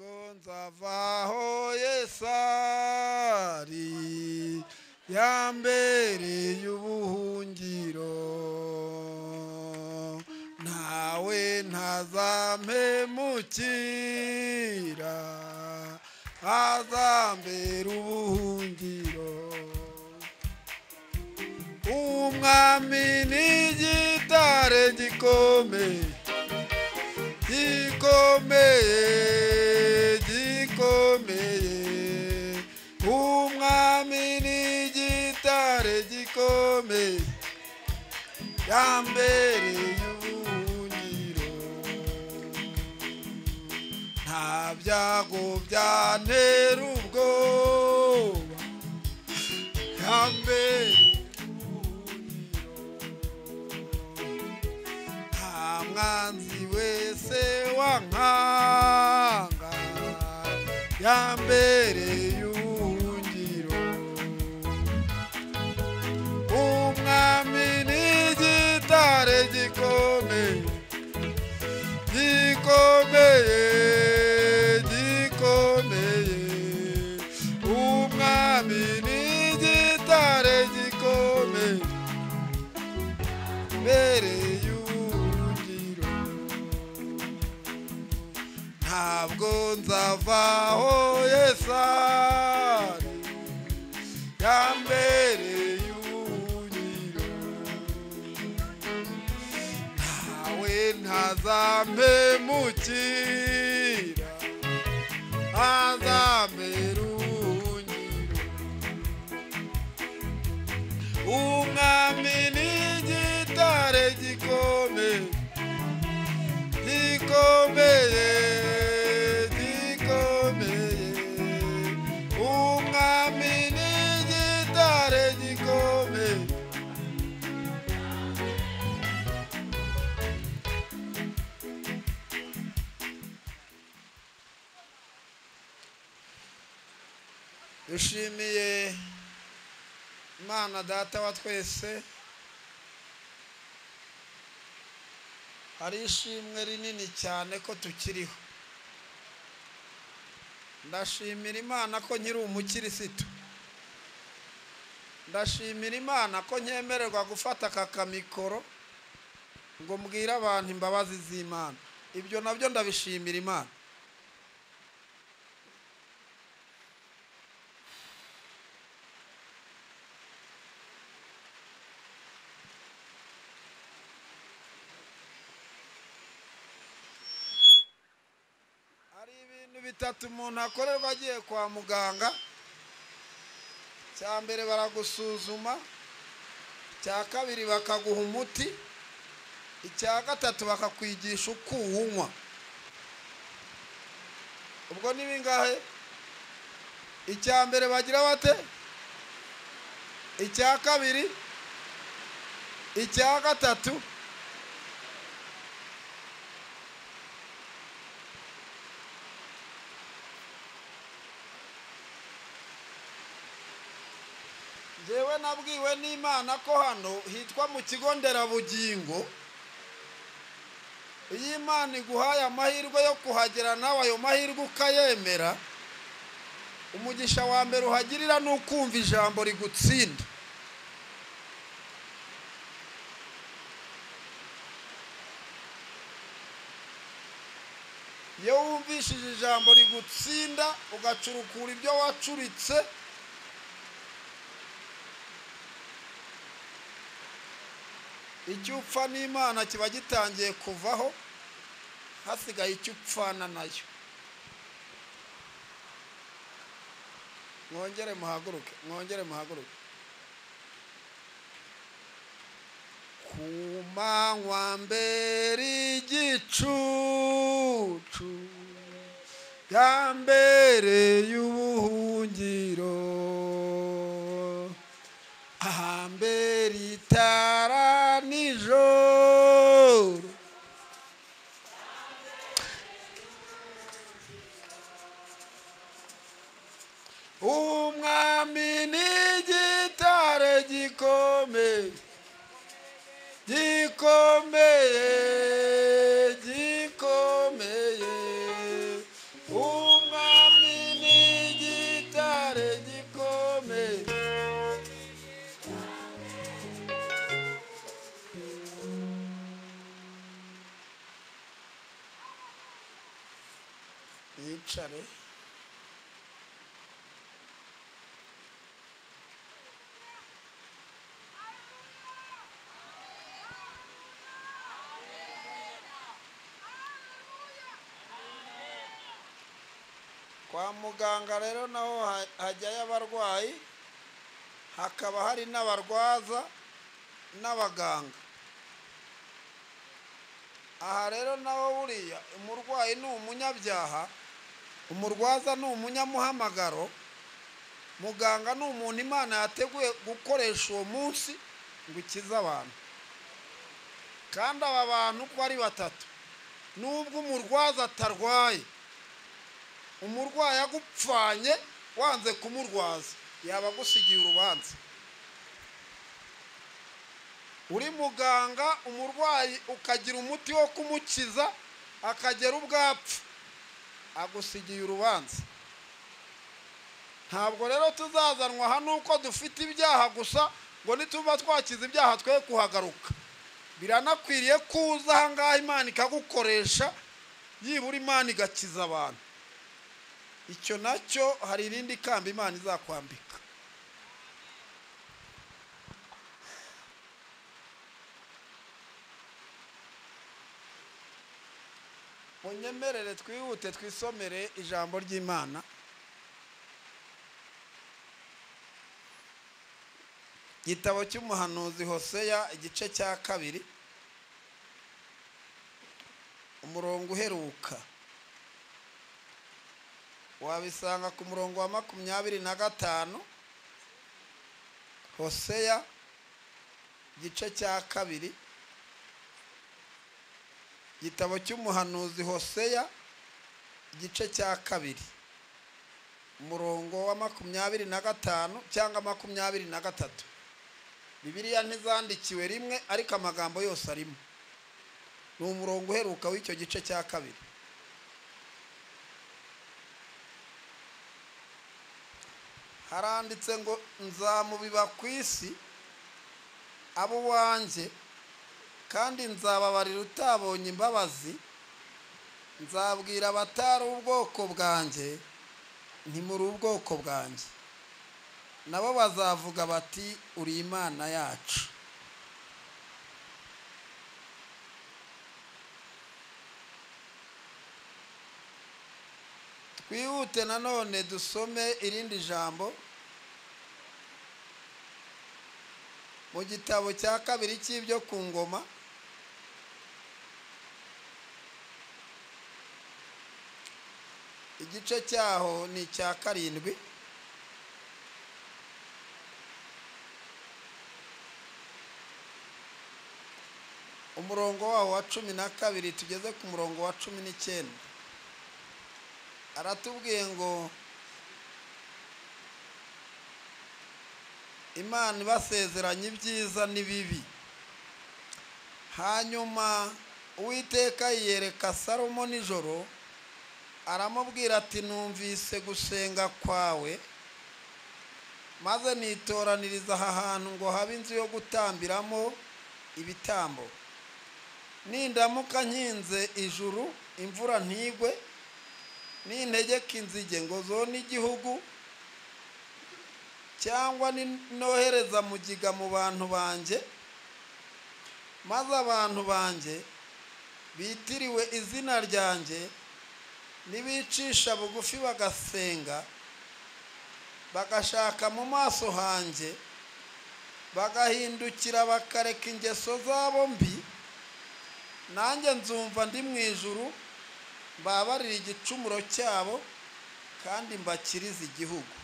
nzavaho Yesu ari yambereye ubuhungiro nawe ntazampemukira azambera ubuhungiro umwami n'igitare gikomeye umwami n'igitare gikomeye yambereye ubuhungiro nta byago byantera ubwoba yambereye mwanzi wese wankanga yambereye ubuhungiro umwami n'igitare gikomeye umwami n'igitare gikomeye mbereye ntabwo nzavaho Yesu ari yambereye ubuhungiro nawe ntazampemukira azambera ubuhungiro umwami n'igitare gikomeye umwami n'igitare gikomeye dushimiye Imana data wa twese hari ishimwe rinini cyane ko tukiriho ndashimira Imana ko nkiri umukirisitu ndashimira Imana ko nyemererwa gufata aka kamikoro ngo mbwire abantu imbabazi z'Imana ibyo nabyo ndabishimira Imana bitatu umuntu akorerwa agiye kwa muganga cya mbere baragusuzuma cya kabiri bakaguha umuti icya gatatu bakakwigisha uko uwunywa ubwo ni bingahe icya mbere bagira bate icya kabiri icya gatatu jewe nabwiwe n'Imana ko hano hitwa mu kigo nderabugingo iyo Imana iguhaye amahirwe yo kuhagera nawe ayo mahirwe ukayemera umugisha wa mbere uhagirira n'ukumva ijambo rigutsinda iyo wumvishije ijambo rigutsinda ugacurukura ibyo wacuritse icyo upfa n'Imana kiba gitangiye kuvaho hasigaye icyo upfana nayo mwongere muhaguruke ku manywa mbere igicucu yambereye ubuhungiro ahambere itara nijoro umwami n'igitare gikomeye gikomeye mwicare. Kwa muganga rero naho hajyayo abarwayi, hakaba hari n'abarwaza n'abaganga. Aha rero naho buriya umurwayi ni umunyabyaha, umurwaza ni umunyamuhamagaro, muganga ni umuntu Imana yateguye gukoresha uwo munsi ngo ikize abantu. Kandi aba bantu uko ari batatu, nubwo umurwaza atarwaye, umurwayi agupfanye wanze kumurwaza yaba agusigiye urubanza. Uri muganga, umurwayi ukagira umuti wo kumukiza akagera ubwapfa, agusigiye urubanza. Ntabwo rero tuzazanwa hano uko dufite ibyaha gusa ngo nituba twakiza ibyaha twe kuhagaruka. Biranakwiriye kuza aha ngaha Imana ikagukoresha, yibura Imana igakiza abantu. Icyo nacyo hari irindi kamba Imana izakwambika. Munyemerere twihute twisomere ijambo ry'Imana. Gitabo cy'umuhanuzi Hoseya igice cya 2 umurongo uheruka. Wabisanga ku murongo wa 25. Hoseya igice cya 2. Gitabo cy'umuhanuzi Hoseya igice cya 2 umurongo wa 25 cyangwa 23. Bibiliya ntizandikiwe rimwe ariko amagambo yose arimo. Ni umurongo uheruka w'icyo gice cya 2. Haranditse ngo nzamubiba ku isi abo wanjye, kandi nzababarira utabonye imbabazi. Nzabwira abatari ubwoko bwanjye nti muri ubwoko bwanjye, nabo bazavuga bati uri Imana yacu. Twihute nanone dusome irindi jambo mu gitabo cya 2 cy'ibyo ku ngoma, igice cyaho ni cya 7. Umurongo waho wa 12 tugeze ku murongo wa 19. Aratubwiye ngo Imana ibasezeranye ibyiza n'ibibi. Hanyuma Uwiteka yiyereka Salomo nijoro, aramubwira ati numvise gusenga kwawe, maze nitoraniriza aha hantu ngo habe inzu yo gutambiramo ibitambo. Nindamuka nkinze ijuru imvura ntigwe, nintegeka inzige ngo zone igihugu, cyangwa nohereza mugiga mu bantu banjye, maze abantu banjye bitiriwe izina ryanjye nibicisha bugufi bagasenga, bagashaka mu maso hanjye, bagahindukira bakareka ingeso zabo mbi, nanjye nzumva ndi mu ijuru babarira igicumuro cyabo kandi mbakiriza igihugu.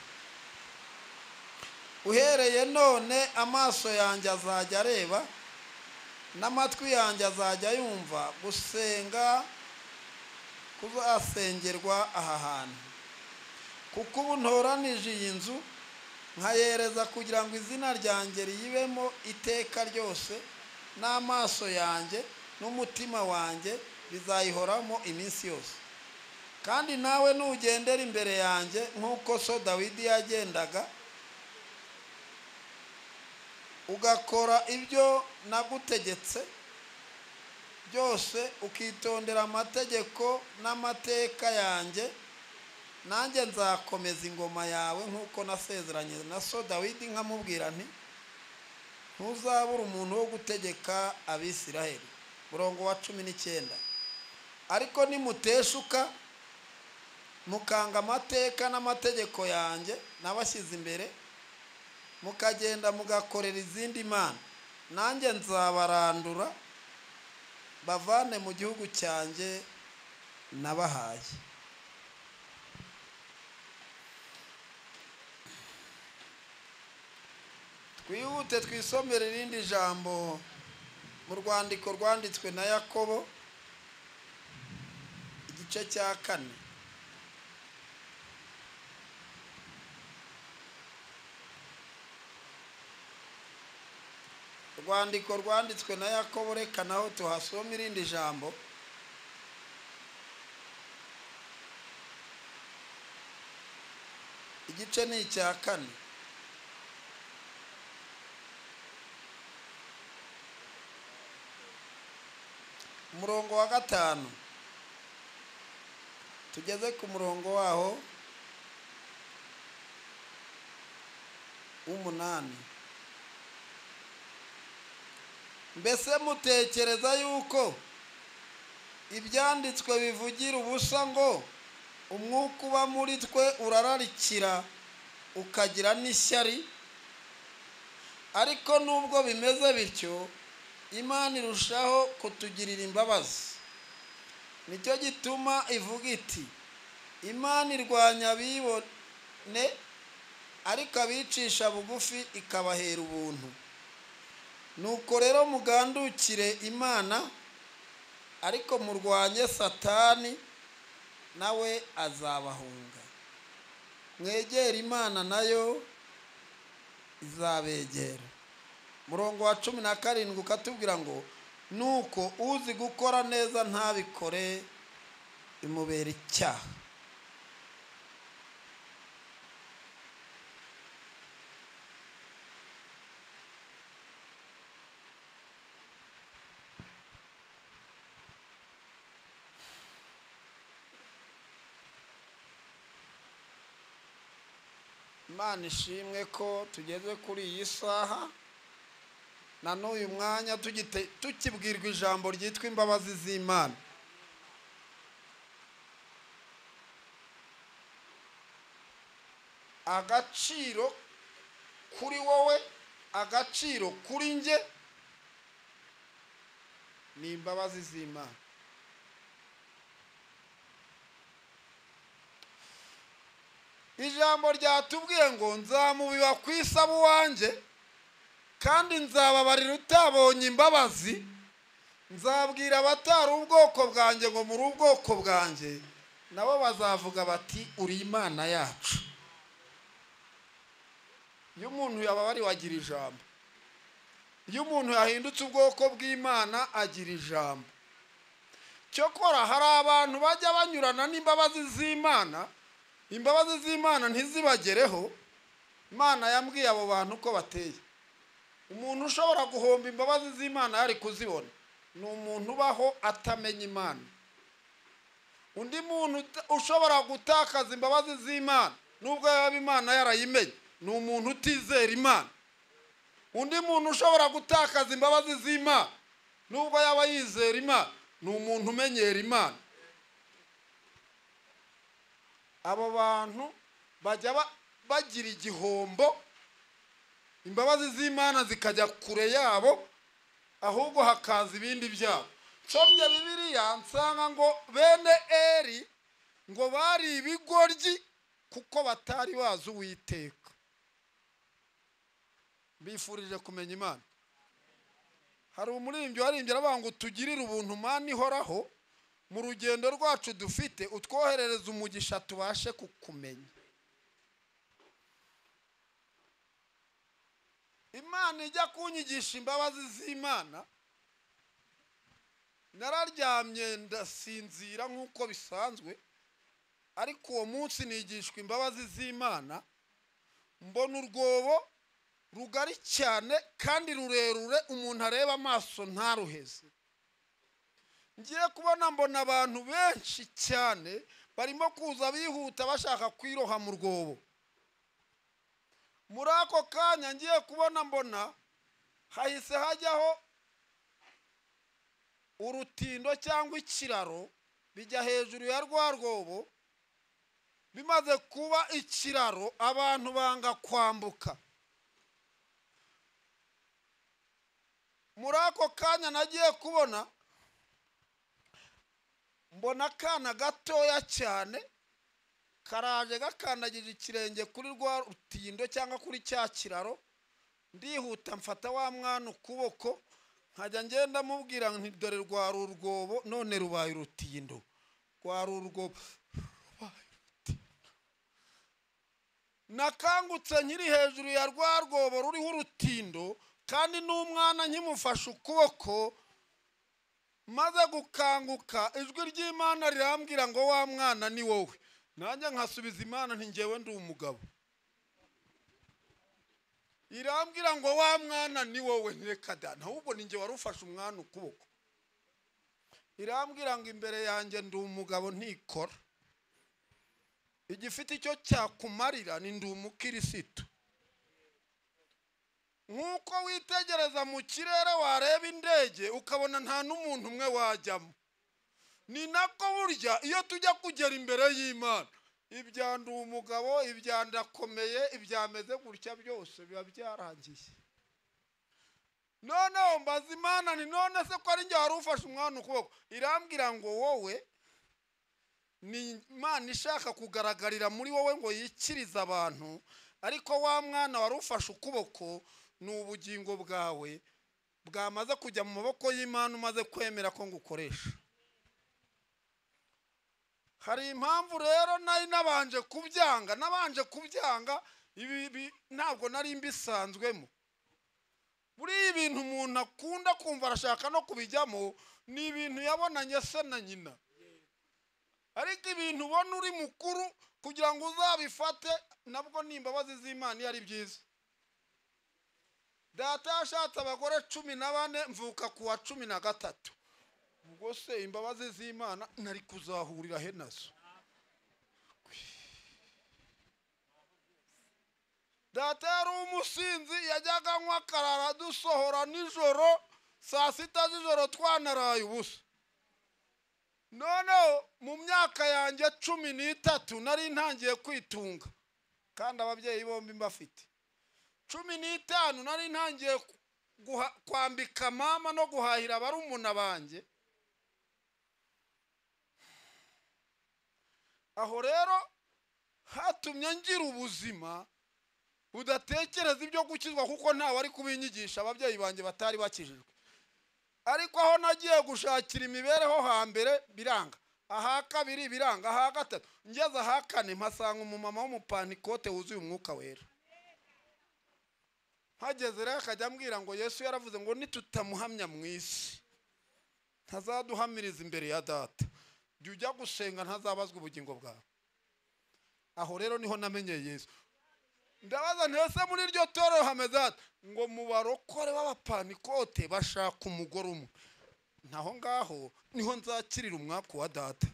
Uhereye none amaso yanjye azajya areba n'amatwi yanjye azajya yumva gusenga kuzasengerwa aha hantu, kuko ubu ntoranije iyi nzu nkayereza kugira ngo izina ryanjye riyibemo iteka ryose, n'amaso yanjye n'umutima wanjye bizayihoramo iminsi yose. Kandi nawe nugendera imbere yanjye nk'uko so Dawidi yagendaga, ugakora ibyo nagutegetse byose, ukitondera amategeko n'amateka yanjye nanjye nzakomeza ingoma yawe nk'uko nasezeranye na so Dawidi nkamubwira nti ntuzabura umuntu wo gutegeka Abisiraheli. Murongo wa 19. Ariko nimuteshuka mukanga amateka n'amategeko yanjye nabashyize imbere, mukagenda mugakorera izindi mana, nanjye nzabarandura bavane mu gihugu cyanjye nabahaye. Twihute twisomere irindi jambo mu rwandiko rwanditswe na Yakobo igice cya 4. Rwandiko rwanditswe na Yakobo, reka naho tuhasoma irindi jambo. Igice ni icya 4. Umurongo wa 5 tugeze ku murongo waho w'8. Mbese mutekereza yuko ibyanditswe bivugira ubusa ngo umwuka uba muri twe urararikira ukagira n'ishyari? Ariko nubwo bimeze bityo Imana irushaho kutugirira imbabazi. Nicyo gituma ivuga iti Imana irwanya abibone ariko abicisha bugufi ikabahera ubuntu. Nuko rero mugandukire Imana ariko murwanye Satani nawe azabahunga. Mwegere Imana nayo izabegera. Murongo wa 17 ukatubwira ngo nuko uzi gukora neza ntabikore imubera icyaha. Imana ishimwe ko tugeze kuri iyi saha na n'uyu mwanya tukibwirwa ijambo ryitwa imbabazi z'Imana. Agaciro kuri wowe, agaciro kuri nge ni imbabazi z'Imana. Ijambo ryatubwiye ngo nzamubiba ku isabu wanjye kandi nzababarira utabonye imbabazi, nzabwira abatari ubwoko bwanjye ngo muri ubwoko bwanjye, nabo bazavuga bati uri Imana yacu. Iyo umuntu yababari wagira ijambo, iyo umuntu yahindutse ubwoko bw'Imana agira ijambo. Cyokora hari abantu bajya banyurana n'imbabazi z'Imana, imbabazi z'Imana ntizibagereho. Imana yambwiye abo bantu ko bateye. Umuntu ushobora guhomba imbabazi z'Imana yari kuzibona ni umuntu ubaho atamenya Imana. Undi muntu ushobora gutakaza imbabazi z'Imana nubwo yaba Imana yarayimenye ni umuntu utizera Imana. Undi muntu ushobora gutakaza imbabazi z'Imana nubwo yaba yizera Imana ni umuntu umenyera Imana. Abo bantu bajya bagira igihombo, imbabazi z'Imana zikajya kure yabo ahubwo hakaza ibindi byabo. Nsomye Bibiliya nsanga ngo bene Eri ngo bari ibigoryi kuko batari bazi Uwiteka. Bifurije kumenya Imana. Hari umuririmbyi waririmbye aravuga ngo tugirire ubuntu Mana ihoraho mu rugendo rwacu dufite, utwoherereza umugisha tubashe kukumenya. Imana ijya kunyigisha imbabazi z'Imana, nararyamye ndasinzira nk'uko bisanzwe, ariko uwo munsi nigishwa imbabazi z'Imana, mbona urwobo rugari cyane kandi rurerure umuntu areba amaso ntaruheze. Ngiye kubona mbona abantu benshi cyane barimo kuza bihuta bashaka kwiroha mu rwobo. Muri ako kanya ngiye kubona mbona hahise hajyaho urutindo cyangwa ikiraro bijya hejuru ya rwa rwobo. Bimaze kuba ikiraro abantu banga kwambuka. Muri ako kanya nagiye kubona mbona akana gatoya cyane karaje gakandagije ikirenge kuri rwa rutindo cyangwa kuri cya kiraro. Ndihuta mfata wa mwana ukuboko nkajya ngenda mubwira nti dore rwa rurwobo none rubaye urutindo. Rwa rurwobo nakangutse nkiri hejuru ya rwa rwobo ruriho urutindo kandi n'umwana nkimufashe ukuboko. Maze gukanguka ijwi ry'Imana rirambwira ngo wa mwana ni wowe. Nanjye nkasubiza Imana nti ngewe ndi umugabo. Irambwira ngo wa mwana ni wowe. Ntireka da ahubwo ni nge warufashe umwana ukuboko. Irambwira ngo imbere yanjye ndi umugabo ntikora. Igifite icyo cyakumarira ni ndi umukirisitu. Nkuko witegereza mu kirere wareba indege ukabona nta n'umuntu umwe wajyamo. Ni nako burya iyo tujya kugera imbere y'Imana ibya ndi umugabo, ibya ndakomeye, ibyameze gutya byose biba byarangiye. Noneho mbaza Imana ni none se ko ari nge wari ufashe umwana ukuboko. Irambwira ngo wowe ni Imana ishaka kugaragarira muri wowe ngo yikirize abantu, ariko wa mwana wari ufashe ukuboko ni ubugingo bwawe bwamaze kujya mu maboko y'Imana umaze kwemera ko ngukoresha. Hari impamvu rero nabanje kubyanga ibi ntabwo nari mbisanzwemo. Buri ibintu umuntu akunda kumva arashaka no kubijyamo ni ibintu yabonanye se na nyina. Ariko ibintu ubona uri mukuru kugira ngo uzabifate nabwo ni imbabazi z'Imana ari byiza. Data yashatse abagore 14 mvuka kuwa 13. Ubwo se imbabazi z'Imana nari kuzahurira he nazo? Data yari umusinzi yajyaga anywa karara dusohora nijoro saa 6 z'ijoro twanaraye ubusa. None mu myaka yanjye 13 nari ntangiye kwitunga kandi ababyeyi bombi mbafite. 15 nari ntangiye kwambika mama no guhahira barumuna banjye. Aho rero hatumye ngira ubuzima budatekereza ibyo gukizwa kuko nta wari kubinyigisha ababyeyi banjye batari bakijijwe. Ariko aho nagiye gushakira imibereho hambere biranga, aha kabiri biranga, aha gatatu ngeze aha kane mpasanga umumama w'umupanikote wuzuye umwuka wera. Hageze rero akajya ambwira ngo Yesu yaravuze ngo nitutamuhamya mu isi ntazaduhamiriza imbere ya Data. Jya ujya gusenga ntazabazwa ubugingo bwawe. Aho rero niho namenye Yesu. Ndabaza ntese muri iryo toro hameze ngo mu barokore b'abapanikote bashaka umugore umwe. Naho ngaho niho nzakirira umwaka wa Data.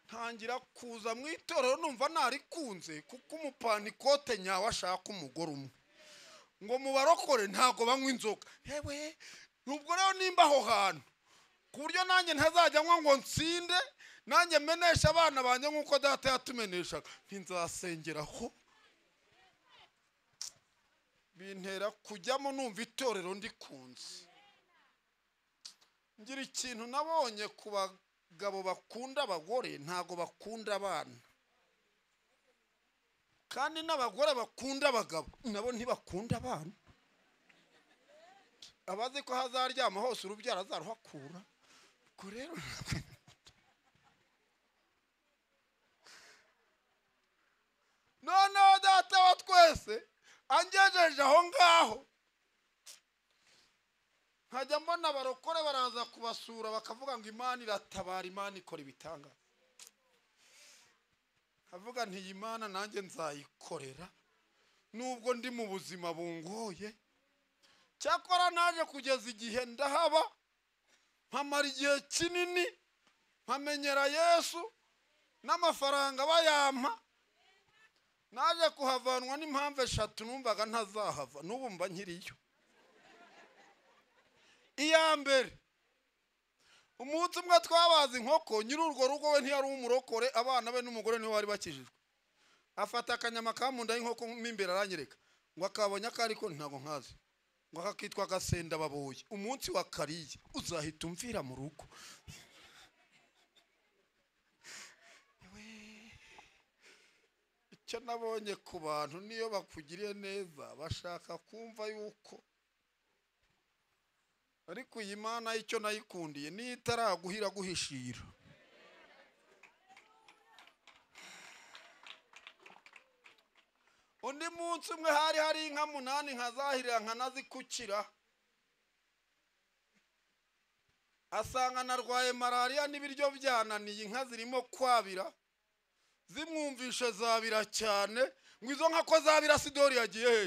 Ntangira kuza mu itorero numva narikunze kuko umupanikote nyawe ashaka umugore umwe. Ngo mu barokore ntago banywa inzoga. Yewe nubwo rero nimba aho hantu ku buryo nanjye ntazajya nywa ngo nsinde, nanjye menesha abana banjye nkuko Data yatumeneshaga, ntinzasengeraho. Bintera kujyamo numva itorero ndikunze. Ngira ikintu nabonye ku bagabo bakunda abagore ntago bakunda abana, kandi n'abagore bakunda abagabo nabo ntibakunda abana. Abazi ko hazaryama hose urubyaro azaruhakura. Ko rero noneho Data wa twese angejeje aho ngaho nkajya mbona abarokore baraza kubasura bakavuga ngo Imana iratabara, Imana ikora ibitanga. Avuga nti iyi Imana nanjye nzayikorera nubwo ndi mu buzima bungoye. Cyakora naje kugeza igihe ndahaba mpamara igihe kinini nkamenyera Yesu n'amafaranga bayampa, naje kuhavanwa n'impamvu eshatu numvaga ntazahava, n'ubu mba nkiriyo. Iya mbere, umunsi umwe twabaza inkoko, nyiri urwo rugo we ntiyari umurokore, abana be n'umugore niwe bari bakijijwe. Afata akanyama kamunda y'inkoko m'imbere aranyereka ngo akabonye akariko ntago nkazi, ngo akakitwa gasenda baboye. Umunsi wa kariye uzahita umvira mu rugo. Icyo nabonye ku bantu, niyo bakugiriye neza bashaka kumva yuko, ariko iyi Mana icyo nayikundiye ni itaraguhira guhishira. Undi munsi umwe hari inka 8 nkazahirira nkanazikukira, asanga narwaye malaria n'ibiryo byananiye, inka zirimo kwabira, zimwumvishe zabira cyane, ngo izo nka ko zabira Sidori yagiye he?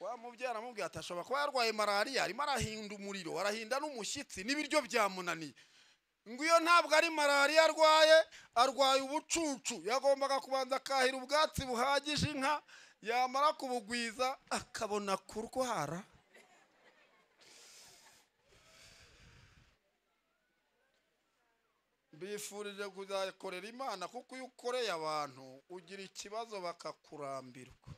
Wa mubyara mubwiye atashobora kuba yarwaye malaria, arimo arahinda umuriro, arahinda n'umushyitsi n'ibiryo byamunaniye. Ngo iyo ntabwo ari malaria arwaye ubucucu. Yagombaga kubanza kahira ubwatsi buhagije inka, yamara kubugwiza akabona kurwara. Bifurije kuzakorera Imana, kuko iyo ukoreye abantu ugira ikibazo bakakurambirwa.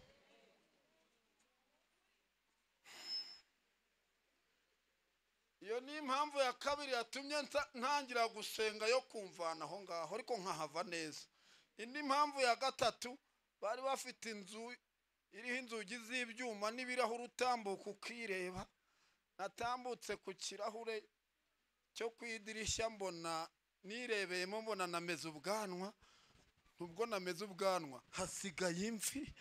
Iyo ni impamvu ya kabiri yatumye ntangira gusenga yo kumvana aho ngaho, ariko nkahava neza. Indi mpamvu ya gatatu, bari bafite inzu iriho inzugi z'ibyuma n'ibirahure, utambuka ukireba. Natambutse ku kirahure cyo kwidirishya, mbona nirebeyemo, mbona nameze ubwanwa. Nubwo nameze ubwanwa hasigaye imvi,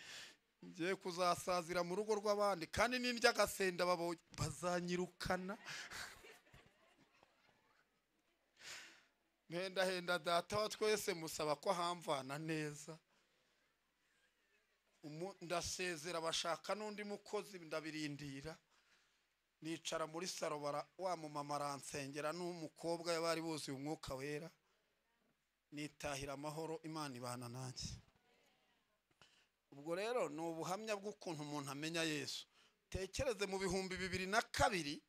ngiye kuzasazira mu rugo rw'abandi, kandi n'indya gasenda baboye bazanyirukana. Henda data wa twese musaba ko hamvana neza. Ndasezera, bashaka n'undi mukozi ndabirindira, nicara muri saro, wa mumama aransengera n'umukobwa bari buzuye umwuka wera, nitahira amahoro, Imana ibana nanjye. Ubwo rero ni ubuhamya bw'ukuntu umuntu amenya Yesu. Tekereze mu 2002,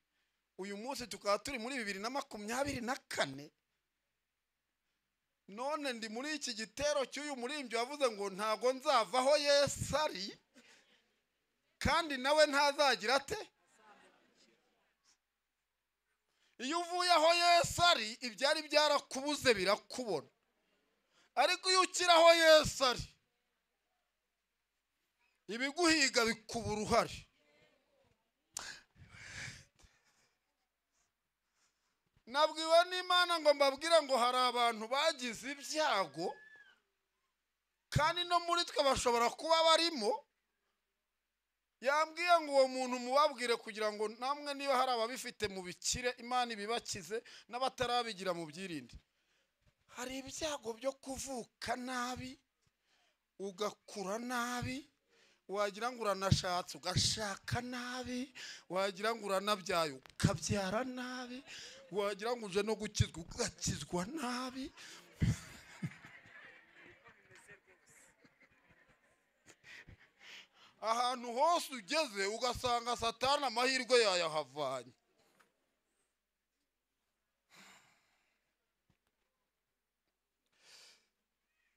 uyu munsi tukaba turi muri 2024. None ndi muri iki gitero cy'uyu murimbyi wavuze ngo ntago nzavaho Yesu ari, kandi nawe ntazagira ate. Iyo uvuye aho Yesu ari, ibyari byarakubuze birakubona, ariko iyo ukiraho Yesu ari, ibiguhiga bikuba uruhare. Nabwiwe n'Imana ngo mbabwire ngo hari abantu bagize ibyago, kandi no muri twe bashobora kuba barimo. Yambwiye ngo uwo muntu mubabwire kugira ngo namwe niba hari ababifite mu bikire, Imana ibibakize, n'abatarabigira mu byirinde. Hari ibyago byo kuvuka nabi, ugakura nabi, wagira ngo uranashatse ugashaka nabi, wagira ngo uranabyaye ukabyara nabi, wagira ngo uje no gukizwa ugakizwa nabi. Ahantu hose ugeze ugasanga Satani amahirwe yayahavanye.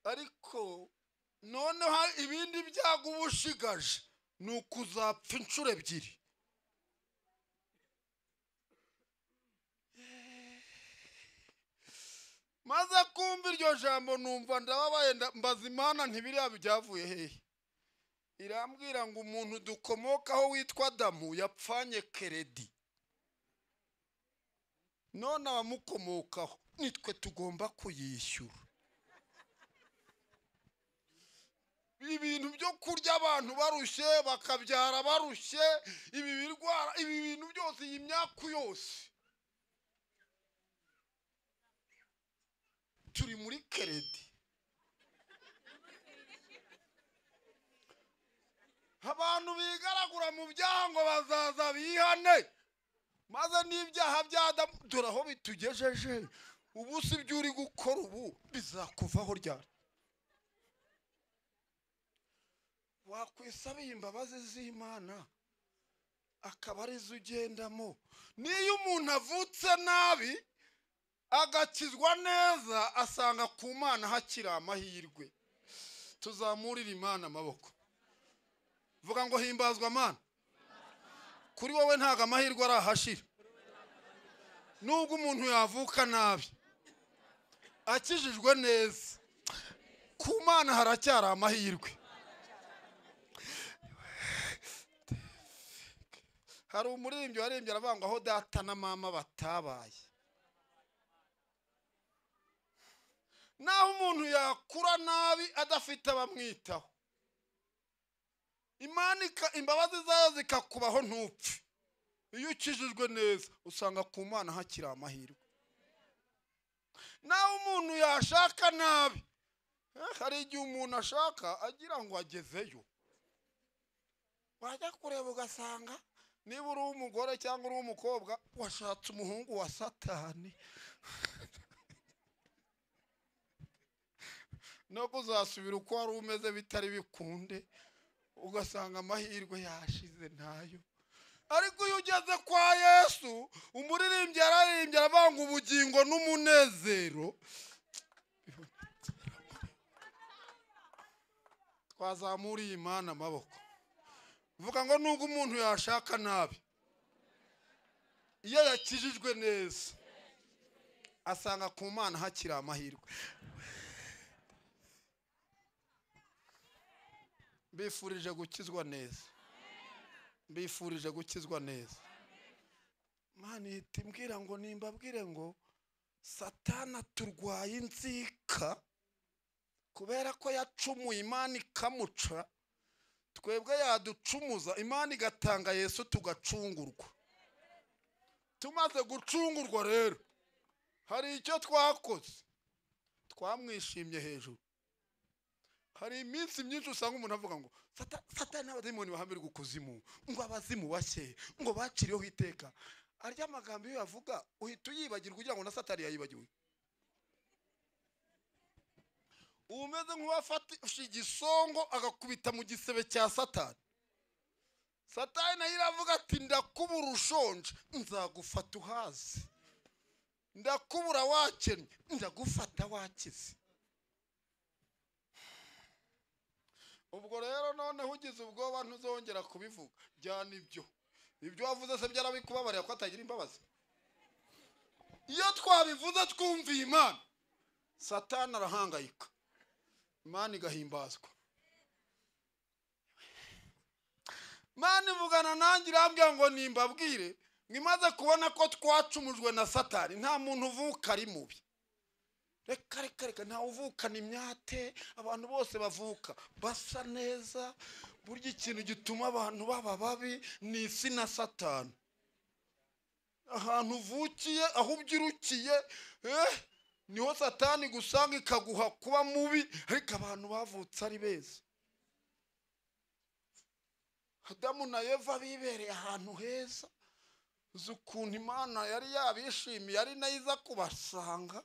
Ariko noneho ibindi byago ubushigaje ni ukuzapfa inshuro ebyiri. Maze kumva iryo jambo numva ndababaye, mbaza Imana ntibiriya byavuye hehe. Irambwira ngo umuntu dukomokaho witwa Adamu yapfanye keredi, none abamukomokaho nitwe tugomba kuyishyura. Ibintu byo kurya abantu barushye, bakabyara barushye, ibi birwara, ibi bintu byose, iyi myaka yose turi muri keredi. Abantu bigaragura mu byaha ngo bazaza bihane, maze n'ibyaha bya Adamu dore aho bitugejeje. Ubu si ibyo uri gukora ubu bizakuvaho ryari? Wakwisabiye imbabazi z'Imana akaba arizo ugendamo. Niyo umuntu avutse nabi agakizwa neza asanga ku Mana hakiri amahirwe. Tuzamurira Imana amaboko. Vuga ngo himbazwa Mana. Kuri wowe ntago amahirwe arahashira. Nubwo umuntu yavuka nabi akijijwe neza, ku Mana haracyari amahirwe. Hari umuririmbyi waririmbye aravuga aho data na mama batabaye. Naho umuntu yakura nabi adafite abamwitaho, Imana imbabazi zayo zikakubaho ntupfe. Iyo ukijijwe neza usanga ku Mana hakiri amahirwe. Naho umuntu yashaka nabi, hari igihe umuntu ashaka agira ngo agezeyo, wajya kureba ugasanga niba uri umugore cyangwa uri umukobwa washatse umuhungu wa Satani. No kuzasubira uko wari umeze bitari bikunde, ugasanga amahirwe yashize ntayo. Ariko iyo ugeze kwa Yesu, umuririmbyi yararimbye aravuga ngo ubugingo n'umunezero. Twazamuriye Imana amaboko. Vuga ngo nubwo umuntu yashaka nabi, iyo yakijijwe neza asanga ku Mana hakiri amahirwe. Mbifurije gukizwa neza. Mbifurije gukizwa neza. Mana itimbwira ngo nimbabwire ngo Satani aturwaye inzika kubera ko yacumuye Imana ikamuca. Twebwe yaducumuza Imana igatanga Yesu tugacungurwa. Tumaze gucungurwa rero hari icyo twakoze, twamwishimye hejuru. Hari iminsi myinshi usanga umuntu avuga ngo Satani n'abadayimoni bahamirwa kuzimu, ngo abazimu bashye, ngo baciriyeho iteka. Arya amagambo iyo yavuga uhita uyibagirwa kugira ngo na Satani yayibagiwe. Umeze nk'uwafata igisongo agakubita mu gisebe cya Satani. Satani nayo iravuga ati ndakubura ushonje nzagufata uhaze, ndakubura wakennye ndagufata wakize. Ubwo rero noneho ugize ubwoba ntuzongera kubivuga. Byana ibyo wavuze se byarabikubabarira ko atagira imbabazi. Iyo twabivuze twumviye Imana, Satani arahangayika, Imana igahimbazwa. Imana ivugana nanjye irambwira ngo nimbabwire mwimaze kubona ko twacumujwe na Satani, nta muntu uvuka ari mubi. Reka nta uvukana imyate, abantu bose bavuka basa neza. Burya ikintu gituma abantu baba babi ni isi na Satani. Ahantu uvukiye aho ubyirukiye niho Satani gusanga ikaguha kuba mubi, ariko abantu bavutse ari beza. Adamu na Eva bibereye ahantu heza, ukuntu Imana yari yabishimiye ari nayo iza kubasanga,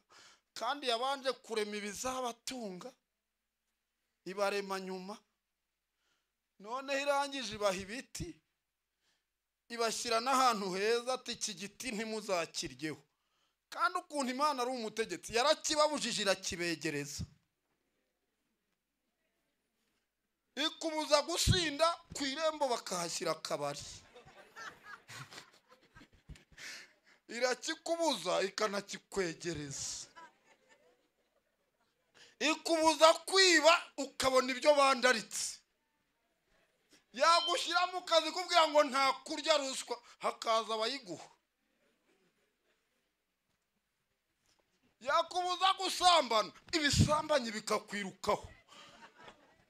kandi yabanje kurema ibizabatunga ibarema nyuma. Noneho irangije ibaha ibiti, ibashyira n'ahantu heza ati iki giti ntimuzakiryeho. Kandi ukuntu Imana ari umutegetsi yarakibabujije irakibegereza. Ikubuza gusinda ku irembo bakahashyira akabari. Irakikubuza ikanakikwegereza. Ikubuza kwiba ukabona ibyo bandaritse. Yagushyira mu kazi kubwira ngo nta kurya ruswa, hakaza abayiguha. Yakubuza gusambana, ibisambanyi bikakwirukaho,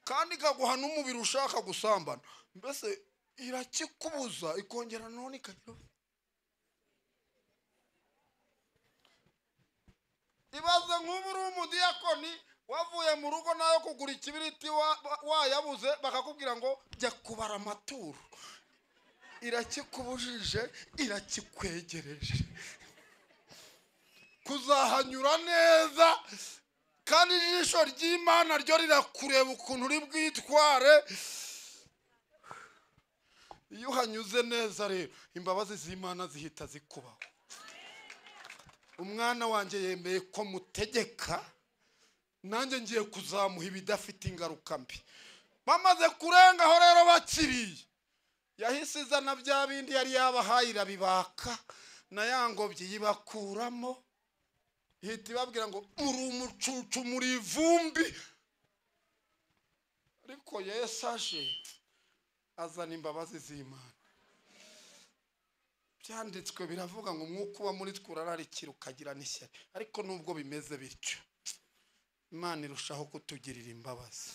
kandi ikaguha n'umubiri ushaka gusambana. Mbese irakikubuza ikongera none ikagira. Ibaze nk'ubu uri umudiyakoni wavuye mu rugo nayo kugura ikibiriti wayabuze, bakakubwira ngo jya kubara amaturo. irakikubujije, irakikwegereje kuzahanyura neza, kandi ijisho ry'Imana ryo rirakureba ukuntu uri bwitware. Iyo uhanyuze neza rero imbabazi z'Imana zihita zikubaho. Umwana wanjye yemeye ko mutegeka, nanjye ngiye kuzamuha ibidafite ingaruka mbi. Bamaze kurengaho rero bakiriye, yahise izana bya bindi yari yabahaye irabibaka, na ya ngobyi yibakuramo, ihita ibabwira ngo muri umucucu muri ivumbi. Ariko Yesu aje azana imbabazi z'Imana. Byanditswe biravuga ngo umwuka uba muri twe urararikira ukagira n'ishyari. Ariko nubwo bimeze bityo, Imana irushaho kutugirira imbabazi.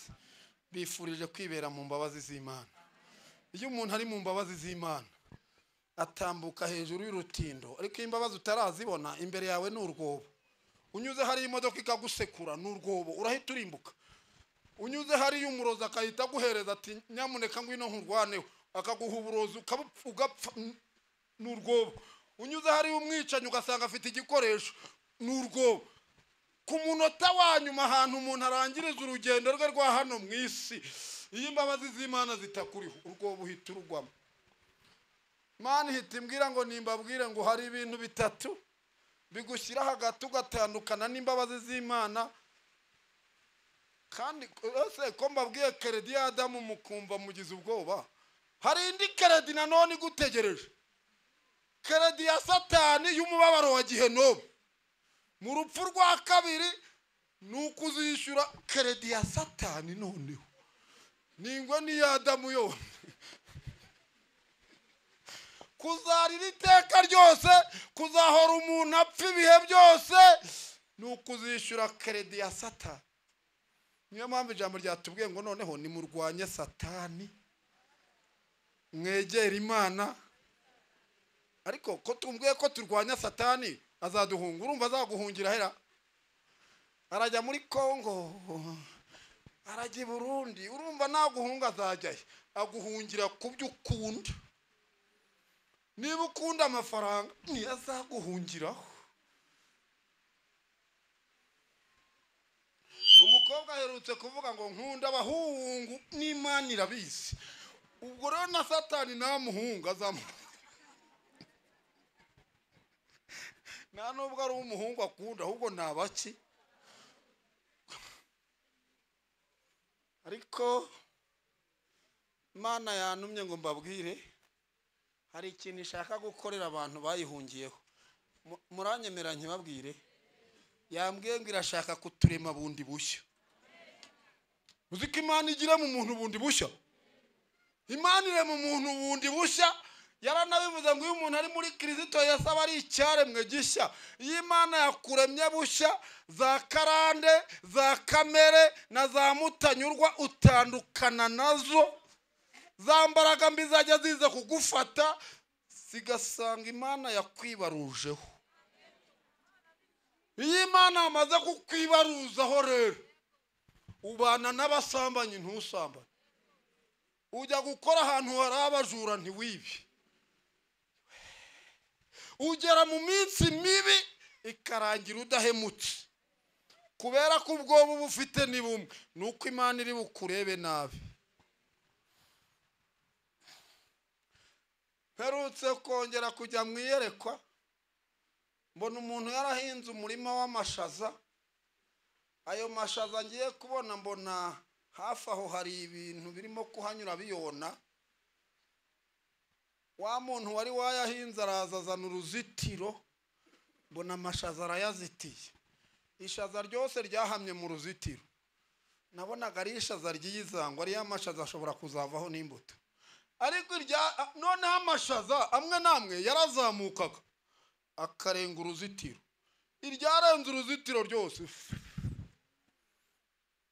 Bifurije kwibera mu mbabazi z'Imana. Iyo umuntu ari mu mbabazi z'Imana atambuka hejuru y'urutindo, ariko imbabazi utarazibona imbere yawe ni urwobo. Unyuze hari imodoka ikagusekura ni urwobo, urahita urimbuka. Unyuze hari umurozi akahita aguhereza ati nyamuneka ngwino nkurwaneho, akaguha uburozi ugapfa ni urwobo. Unyuze hari umwicanyi ugasanga afite igikoresho ni urwobo. Ku munota wa nyuma ahantu umuntu arangiriza urugendo rwe rwa hano mu isi, iyo imbabazi z'Imana zitakuriho, urwobo uhita urugwamo. Imana ihita imbwira ngo nimbabwire ngo hari ibintu bitatu bigushyira hagati ugatandukana n'imbabazi z'Imana. Kandi ese ko mbabwiye keredi ya Adamu mukumva mugize ubwoba, hari indi keredi nanone igutegereje, keredi ya Satani y'umubabaro wa Gehinomu. Mu rupfu rwa kabiri nuko uzishyura keredi ya Satani. Noneho ningwe ni ya Adamu yone kuzarira iteka ryose, kuzahora umuntu apfa ibihe byose, nuko uzishyura keredi ya Satani. Niyo mpamvu ijambo ryatubwiye ngo noneho nimurwanye Satani mwegera Imana. Ariko ko tumbwiye ko turwanya Satani azaduhunga, urumva azaguhungira hera? Arajya muri Kongo, arajya i Burundi, urumva naguhunga azajyayo? Aguhungira ku byo ukunda. Niba ukunda amafaranga niyo azaguhungiraho. Umukobwa aherutse kuvuga ngo nkunda abahungu n'Imana irabizi. Ubwo rero na Satani namuhunga azamuhunga. Nta nubwo ari umuhungu akunda, ahubwo ni abaki. Ariko Imana yantumye ngo mbabwire hari ikintu ishaka gukorera abantu bayihungiyeho. Muranyemera nkibabwire? Yambwiye ngo irashaka kuturema bundi bushya. Uzi ko Imana igira mu muntu bundi bushya? Imana ire mu muntu bundi bushya. Yaranabivuze ngo iyo umuntu ari muri Kristo Yesu aba ari icyaremwe gishya. Iyo Imana yakuremye bushya, za karande, za kamere na za mutanyurwa utandukana nazo. Za mbaraga mbi zajya ziza kugufata zigasanga Imana yakwibarujeho. Iyo Imana amaze kukwibaruzaho rero, ubana n'abasambanyi ntusambane. Ujya gukora ahantu hari abajura ntiwibe. Ugera mu minsi mibi ikarangira udahemutse, kubera ko ubwoba uba ufite ni bumwe, nuko Imana iri bukurebe nabi. Mperutse kongera kujya mu iyerekwa, mbona umuntu yarahinze umurima w'amashaza. Ayo mashaza ngiye kubona mbona hafi aho hari ibintu birimo kuhanyura biyona. Wa muntu wari wayahinze araza azana uruzitiro, mbona amashaza arayazitiye. Ishaza ryose ryahamye mu ruzitiro. Nabonaga ari ishaza ry'iyizangwa, ari amashaza ashobora kuzavaho n'imbuto. Ariko noneho amashaza amwe namwe yarazamukaga akarenga uruzitiro. Iryarenze uruzitiro ryose.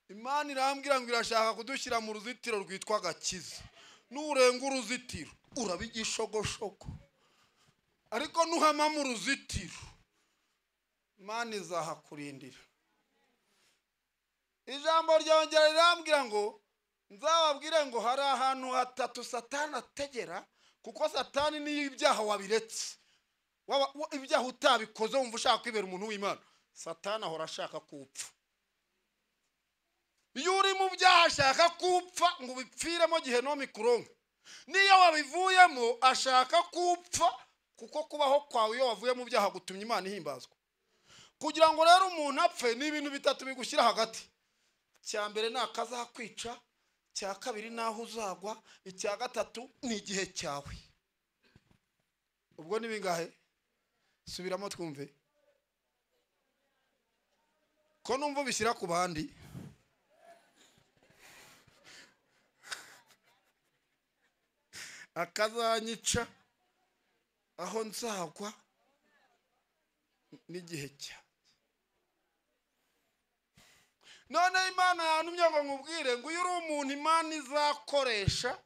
Imana irambwira ngo irashaka kudushyira mu ruzitiro rwitwa agakiza. Nurenga uruzitiro urabigishogoshogo, ariko nuhama mu ruzitiro Imana izahakurindira. Ijambo ryongera rirambwira ngo nzababwire ngo hari ahantu hatatu Satani ategera kuko satani niyo ibyaha wabiretse ibyaha utabikoze wumva ushaka kwibera umuntu w'Imana, satani ahora ashaka kupfa. Iyo uri mu byaha ashaka kupfa ngo ubipfiremo Gehinomu ikuronke, niyo wabivuyemo ashaka kupfa, kuko kubaho kwawe iyo wavuye mu byaha gutumye Imana ihimbazwa. Kugira ngo rero umuntu apfe ni ibintu bitatu bigushyira hagati. Cya mbere ni akazakwica, cya kabiri naho uzagwa, icya gatatu ni igihe cyawe. Ubwo ni bingahe? Subiramo twumve ko numva bishyira ku bandi. Akazanyica, aho nzagwa, n'igihe cya. None Imana yantumye ngo nkubwire ngo iyo uri umuntu Imana izakoresha,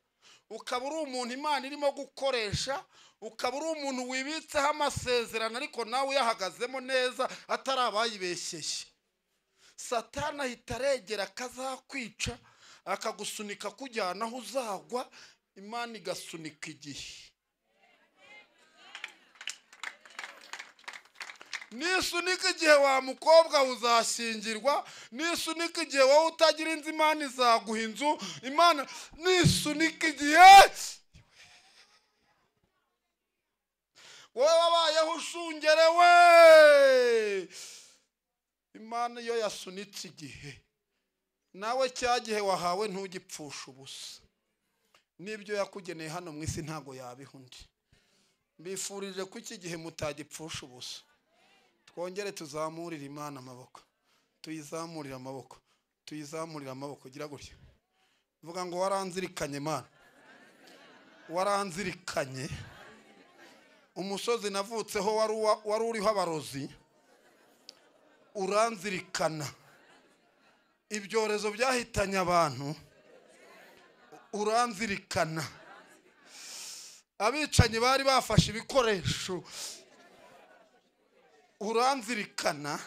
ukaba uri umuntu Imana irimo gukoresha, ukaba uri umuntu wibitseho amasezerano ariko nawe uyahagazemo neza atari abayibeshyeshye, satani ahita aregera akazakwica, akagusunika kujyana aho uzagwa, Imana igasunika igihe. Nisunika igihe wa mukobwa uzashyingirwa, nisunika igihe wowe utagira inzu Imana izaguha inzu, Imana nisunika igihe wowe wabayeho ushungerewe, Imana iyo yasunitse igihe nawe cya gihe wahawe ntugipfusha ubusa. Nibyo yakugeneye hano mu isi ntago yabiha undi. Mbifurije ko iki gihe mutagipfusha ubusa. Twongere tuzamurire Imana amaboko, tuyizamurire amaboko, tuyizamurire amaboko. Gira gutya, vuga ngo waranzirikanye Mana, waranzirikanye. Umusozi navutseho wari uriho abarozi, uranzirikana. Ibyorezo byahitanye abantu, uranzirikana. Abicanyi bari bafashe ibikoresho, uranzirikana.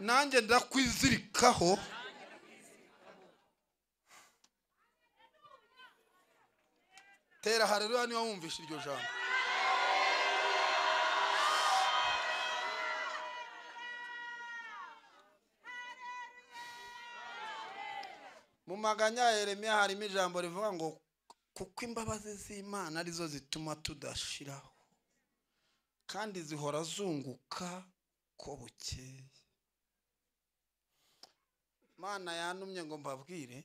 Nanjye ndakwizirikaho. Tera haleluya niba wumvishe iryo jambo. Mu maganya ya Yeremiya harimo ijambo rivuga ngo kuko imbabazi z'Imana arizo zituma tudashiraho kandi zihora zunguka ko bukeye. Imana yantumye ngo mbabwire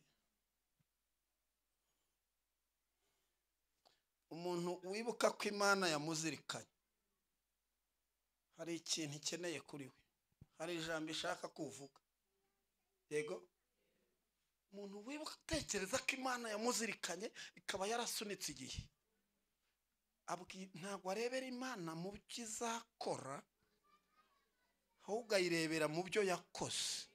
umuntu wibuka ko Imana yamuzirikanye, hari ikintu ikeneye kuri we, hari ijambo ishaka kuvuga. Yego, umuntu wibuka tekereza ko Imana yamuzirikanye ikaba yarasunitse igihe, ntabwo arebera Imana mu byo izakora, ahubwo ayirebera mu byo yakoze.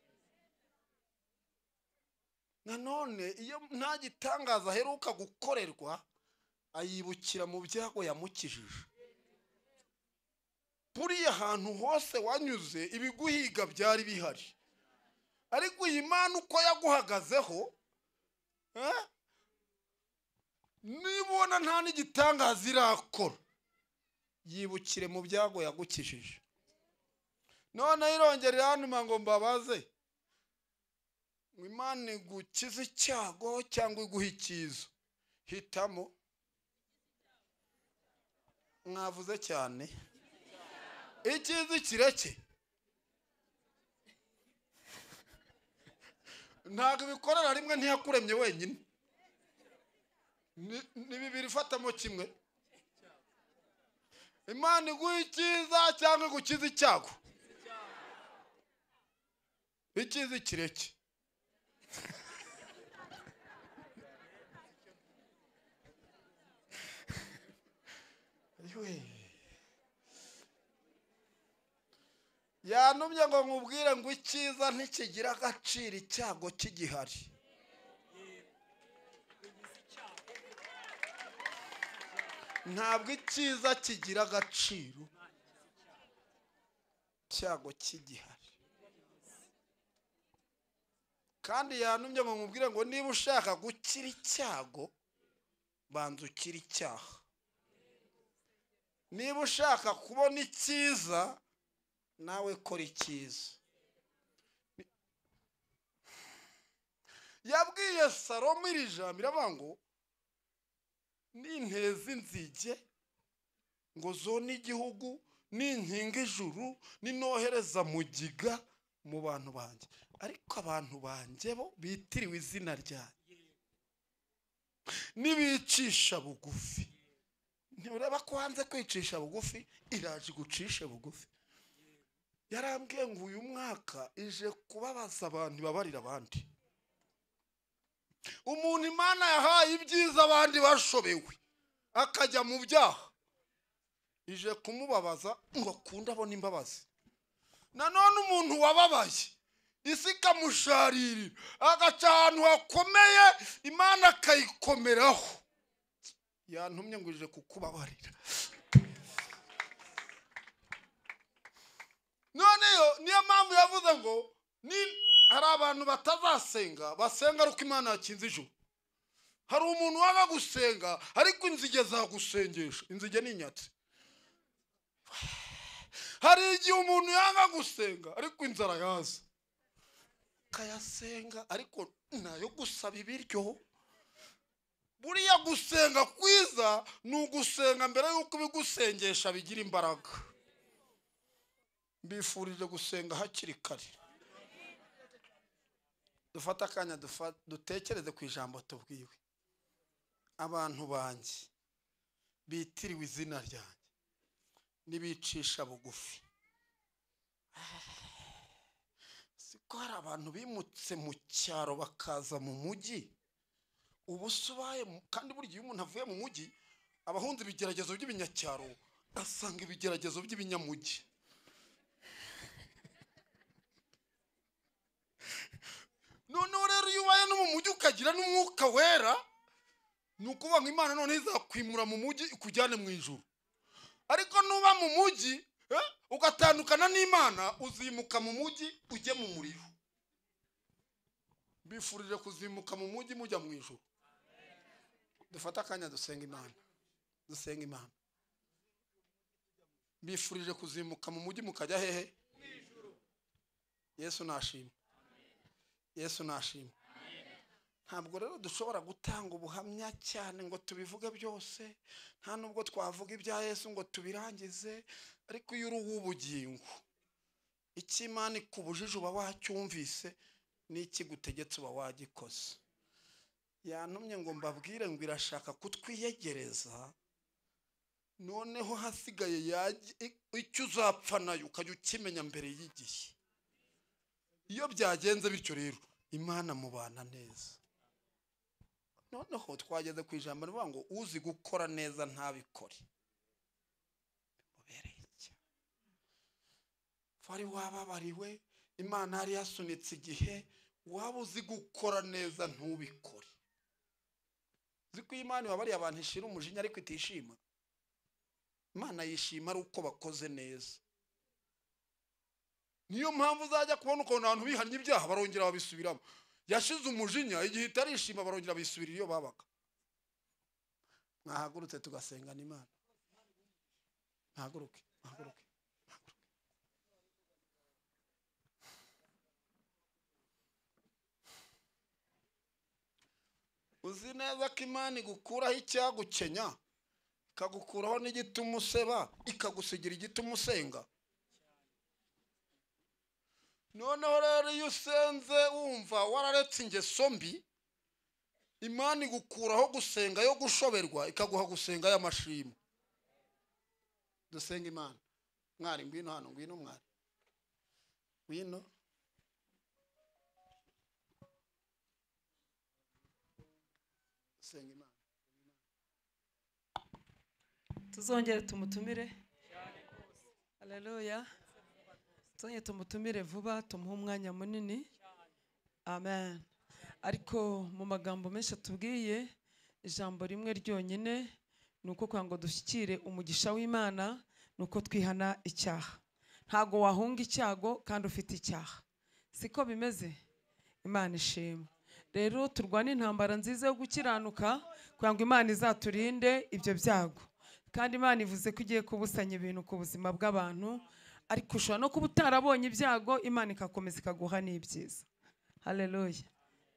Nanone iyo nta gitangaza aheruka gukorerwa, ayibukira mu byago yamukijije. Buriya ahantu hose wanyuze ibiguhiga byari bihari, ariko iyi Imana uko yaguhagazeho, nibona nta n'igitangaza irakora, yibukire mu byago yagukijije. None irongera hanyuma ngo mbabaze, Imana igukize icyago cyangwa iguha icyiza? Hitamo. Mwavuze cyane. Icyiza kireke. Ntabwo bikorera rimwe, ntiyakuremye wenyine. Ni bibiri, fatamo kimwe. Imana iguha icyiza cyangwa igukize icyago? Icyiza kireke. Yantumye ngo nkubwire ngo icyiza ntikigira agaciro icyago kigihari. Ntabwo icyiza kigira agaciro icyago kigihari. Kandi yantumye ngo nkubwire ngo niba ushaka gukira icyago, banza ukira icyaha. niba ushaka kubona icyiza nawe kora icyiza. Yabwiye Salomo iri jambo iravuga ngo ninteza inzige ngo zone igihugu, ninkinga ijuru, ninohereza mugiga mu bantu banjye. Ariko abantu banjye bo bitiriwe izina ryanjye nibicisha bugufi. Ntureba ko hanze kwicisha bugufi iraje gucisha bugufi. Yarambwiye ngo uyu mwaka ije kubabaza abantu babarira abandi. Umuntu Imana yahaye ibyiza abandi bashobewe akajya mu byaha, ije kumubabaza ngo akunda abona imbabazi. Nanone umuntu wababaye isi ikamusharirira agaca ahantu hakomeye Imana akayikomeraho, yantumye ngo ije kukubabarira. Noneho niyo mpamvu yavuze ngo hari abantu batazasenga basenga ariko Imana yakinze ijuru. Hari umuntu wanga gusenga ariko inzige zagusengesha. Inzige ni inyatsi. Hari igihe umuntu yanga gusenga ariko inzara yaza kayasenga ariko nayo gusaba ibiryo. Buriya gusenga kwiza ni ugusenga mbere yuko bigusengesha bigira imbaraga. Mbifurije gusenga hakiri kare. Dufata akanya dutekereze ku ijambo tubwiwe. Abantu banjye bitiriwe izina ryanjye nibicisha bugufi. Siko hari abantu bimutse mu cyaro bakaza mu mujyi. Ubusubaye kandi burya iyo umuntu avuye mu mujyi abahunze ibigeragezo by'ibinyacyaro asanga ibigeragezo by'ibinyamujyi. None rero iyo ubaye no mu mujyi ukagira n'umwuka wera, nukuvuga ngo Imana none izakwimura mu mujyi ikujyane mu ijuru. Ariko nuba mu mujyi ugatandukana n'Imana uzimuka mu mujyi ujye mu muriro. Bifurije kuzimuka mu mujyi mujya mu ijuru. Dufata akanya dusenga Imana. Dusenga Imana. Bifurije kuzimuka mu mujyi mukajya hehe? Mu ijuru. Yesu nashimwe. Yesu nashimwe. Ntabwo rero dushobora gutanga ubuhamya cyane ngo tubivuge byose, nta nubwo twavuga ibya Yesu ngo tubirangize. Ariko iyo uri ubugingo icyo Imana ikubujije uba wacyumvise, n'iki gutegetse uba wagikoze. Yantumye ngo mbabwire ngo irashaka kutwiyegereza, noneho hasigaye icyo uzapfa nayo ukajya ukimenya mbere y'igihe. Iyo byagenze bityo rero Imana mubana neza. Noneho twageze ku ijambo rivuga ngo uzi gukora neza ntabikore. Mubereye iki? Fari wababariwe, Imana yari yasunitse igihe, waba uzi gukora neza ntubikore. Ziko Imana wabariye abantu ishira umujinya ariko itishima. Imana yishima ari uko bakoze neza. Niyo mpamvu uzajya kubona uko abantu bihannye ibyaha barongera babisubiramo. Yashize umujinya igihe itarishima barongera bisubira iyo babaga. Mwahagurutse tugasenga n'Imana. Mwahaguruke. Uzi neza ko Imana igukuraho icyagukenya, ikagukuraho n'igituma useba, ikagusigira igituma usenga. Noneho rero iyo usenze wumva wararetse ingeso mbi, Imana igukuraho gusenga yo gushoberwa ikaguha gusenga y'amashimo. Dusenga Imana. Mwari ngwino hano, ngwino mwari. Ngwino. Dusenga Imana. Tuzongere tumutumire. Haleluya. Tuzongere tumutumire vuba, tumuhe umwanya munini. Amen. Ariko mu magambo menshi tubwiye, ijambo rimwe ryonyine nuko kwango dushyikire umugisha w'Imana, nuko twihana icyaha. Ntago wahunga icyago kandi ufite icyaha. Siko bimeze? Imana ishimwe. Rero turwane intambara nziza yo gukiranuka kugira ngo Imana izaturinde ibyo byago. kandi Imana ivuze ko igiye kubusanya ibintu ku buzima bw'abantu, ariko ushobora no kuba utarabonye ibyago, Imana ikakomeza ikaguha n'ibyiza. Haleluya,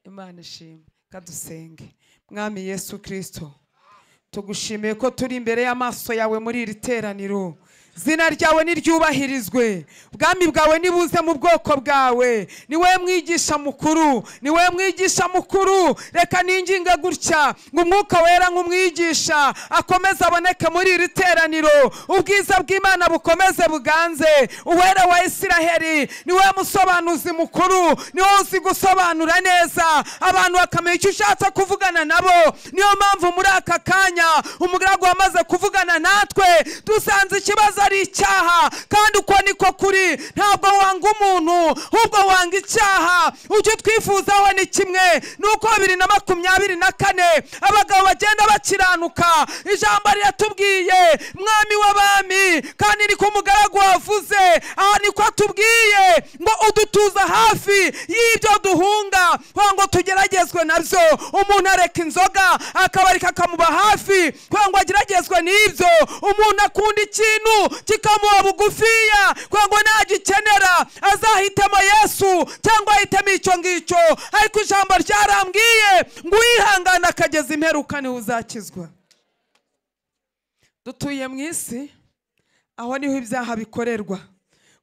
Imana ishimwe. Kadusenge. Mwami Yesu Kristo, tugushimiye ko turi imbere y'amaso yawe muri iri teraniro. Zina ryawe niryubahirizwe, ubwami bwawe nibuze mu bwoko bwawe. Ni wowe mwigisha mukuru, ni wowe mwigisha mukuru. Reka ninginga gutya ngo umwuka wera nk'umwigisha akomeze aboneke muri iri teraniro, ubwiza bw'Imana bukomeze buganze. Uwera wa Isiraheli ni wowe musobanuzi mukuru, ni wowe uzi gusobanura neza abantu bakamenya icyo ushatse kuvugana nabo. Niyo mpamvu muri aka kanya umugaragu wamaze kuvugana natwe, dusanze ikibazo ari icyaha, kandi uko niko kuri. Ntabwo wanga umuntu, ahubwo wanga icyaha. Ujye twifuzaho ni kimwe, nuko 2024 abagabo bagenda bakiranuka. Ijambo riratubwiye mwami w'abami, kandi niko umugaragu wavuze. Aha niko atubwiye ngo udutuza hafi y'ibyo duhunga, ngo tugeragezwe nabyo. Umuntu areka inzoga akabarika akamuba hafi, ngo ageragezwe n'ibyo. Umuntu akunda ikintu kikamuha bugufiya, ngo nagikenera azahitemo Yesu cyangwa ahitemo icyo ngicyo. Ariko ijambo ryarambwiye ngo uyihangana akageza imperuka niwe uzakizwa. Dutuye mu isi aho niho ibyaha bikorerwa,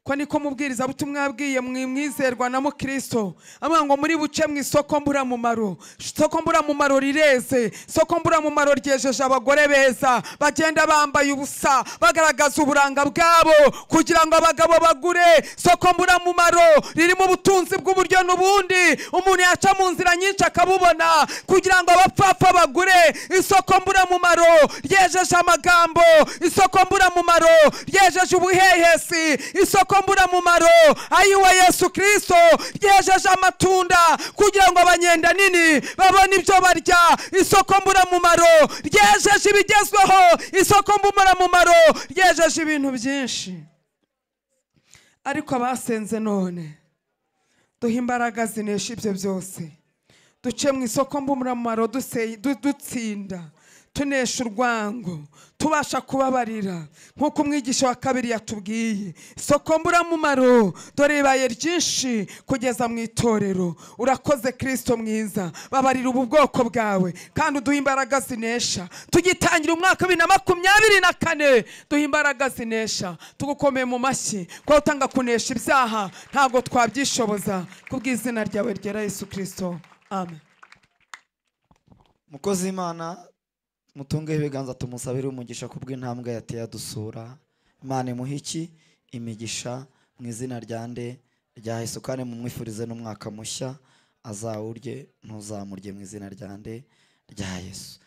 ko niko mubwiriza butumwa yabwiye mwizerwa na Mukristo. Amwe ngo muri buce mu isoko mburamumaro. Isoko mburamumaro rireze, isoko mburamumaro ryejeje abagore beza bagenda bambaye ubusa bagaragaza uburanga bwabo kugira ngo abagabo bagure. Isoko mburamumaro ririmo ubutunzi bw'uburyo n'ubundi, umuntu yaca mu nzira nyinshi akabubona kugira ngo abapfapfa bagure. Isoko mburamumaro ryejeje amagambo, isoko mburamumaro ryejeje ubuhehesi, isoko mburamumaro ayiwa Yesu Kristo ryejeje amatunda kugira ngo abanyenda nini babone ibyo barya. Isoko mburamumaro ryejeje ibigezweho, isoko mburamumaro ryejeje ibintu byinshi. Ariko abasenze none duha imbaraga zinesha ibyo byose, duce mu isoko mburamumaro dutsinda, tunesha urwango, tubasha kubabarira nk'uko umwigisha wa kabiri yatubwiye. Isoko mburamumaro dore ribaye ryinshi kugeza mu itorero. Urakoze Kristo mwiza, babarira ubu bwoko bwawe kandi uduha imbaraga zinesha. Tugitangira umwaka 2024 duha imbaraga zinesha. Tugukomeye mu mashyi ko utanga kunesha ibyaha, ntabwo twabyishoboza. Kubw'izina ryawe ryera Yesu Kristo, amen. Mukozi Imana, mutungeho ibiganza tumusabire umugisha kubw'intambwe yateye adusura. Imana imuhe iki imigisha mu izina ryande rya Yesu, kandi mumwifurize n'umwaka mushya azawurye ntuzamurye mu izina ryande rya Yesu.